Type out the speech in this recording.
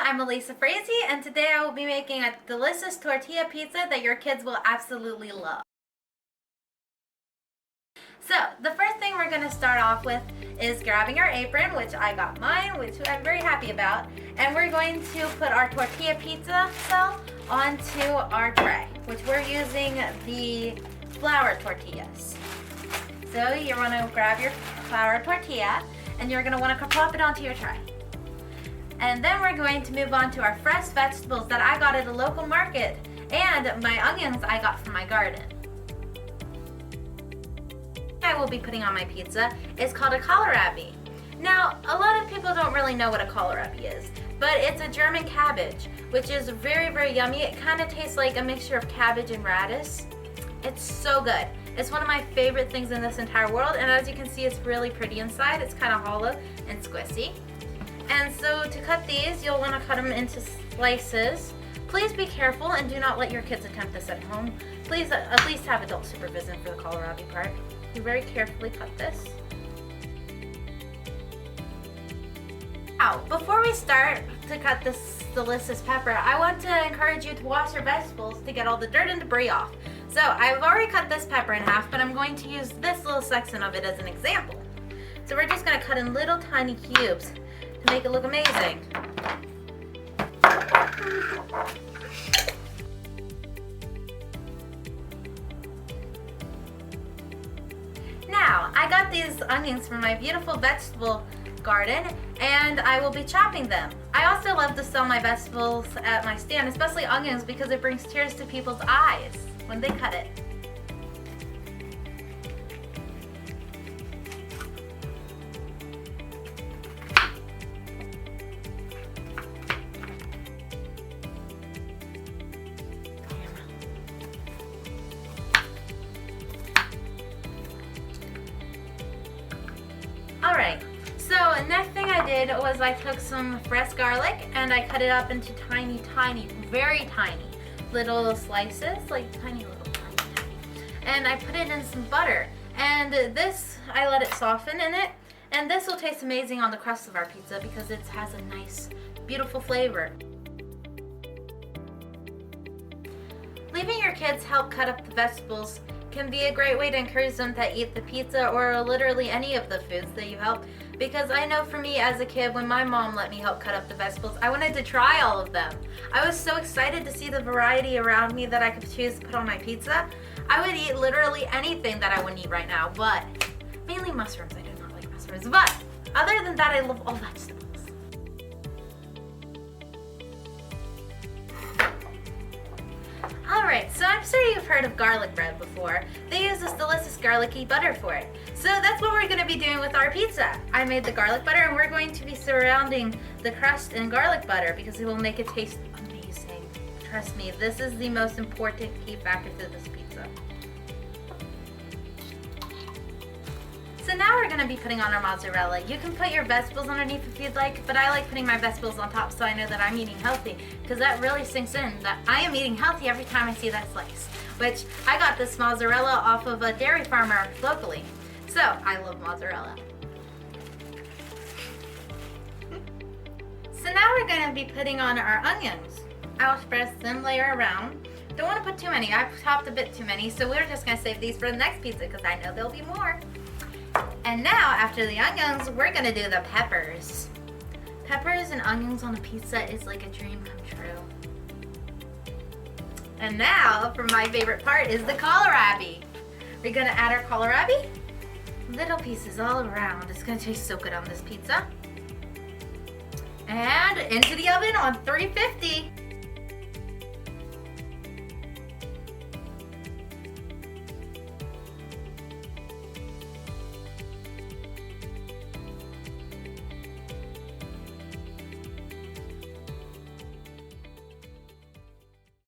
I'm Elisa Frazee, and today I will be making a delicious tortilla pizza that your kids will absolutely love. So, the first thing we're going to start off with is grabbing our apron, which I got mine, which I'm very happy about, and we're going to put our tortilla pizza shell onto our tray, which we're using the flour tortillas. So, you want to grab your flour tortilla, and you're going to want to plop it onto your tray. And then we're going to move on to our fresh vegetables that I got at a local market and my onions I got from my garden. I will be putting on my pizza is called a kohlrabi. Now, a lot of people don't really know what a kohlrabi is, but it's a German cabbage, which is very, very yummy. It kind of tastes like a mixture of cabbage and radish. It's so good. It's one of my favorite things in this entire world, and as you can see, it's really pretty inside. It's kind of hollow and squishy. And so to cut these, you'll want to cut them into slices. Please be careful and do not let your kids attempt this at home. Please at least have adult supervision for the kohlrabi part. You very carefully cut this. Now, before we start to cut this delicious pepper, I want to encourage you to wash your vegetables to get all the dirt and debris off. So I've already cut this pepper in half, but I'm going to use this little section of it as an example. So we're just going to cut in little tiny cubes to make it look amazing. Now, I got these onions from my beautiful vegetable garden, and I will be chopping them. I also love to sell my vegetables at my stand, especially onions, because it brings tears to people's eyes when they cut it. Alright, so next thing I did was I took some fresh garlic and I cut it up into tiny, very tiny little slices, like tiny. And I put it in some butter. And this, I let it soften in it. And this will taste amazing on the crust of our pizza because it has a nice, beautiful flavor. Leaving your kids help cut up the vegetables can be a great way to encourage them to eat the pizza or literally any of the foods that you help, because I know for me as a kid, when my mom let me help cut up the vegetables, I wanted to try all of them. I was so excited to see the variety around me that I could choose to put on my pizza. I would eat literally anything that I wouldn't eat right now, but mainly mushrooms. I do not like mushrooms, but other than that, I love all vegetables. Alright, so I'm sure you've heard of garlic bread before. They use this delicious garlicky butter for it. So that's what we're going to be doing with our pizza. I made the garlic butter and we're going to be surrounding the crust in garlic butter because it will make it taste amazing. Trust me, this is the most important key factor to this pizza. So now we're going to be putting on our mozzarella. You can put your vegetables underneath if you'd like, but I like putting my vegetables on top so I know that I'm eating healthy, because that really sinks in that I am eating healthy every time I see that slice. Which, I got this mozzarella off of a dairy farmer locally. So, I love mozzarella. So now we're going to be putting on our onions. I'll spread a thin layer around. Don't want to put too many. I've chopped a bit too many, so we're just going to save these for the next pizza because I know there'll be more. And now, after the onions, we're gonna do the peppers. Peppers and onions on a pizza is like a dream come true. And now, for my favorite part, is the kohlrabi. We're gonna add our kohlrabi. Little pieces all around. It's gonna taste so good on this pizza. And into the oven on 350.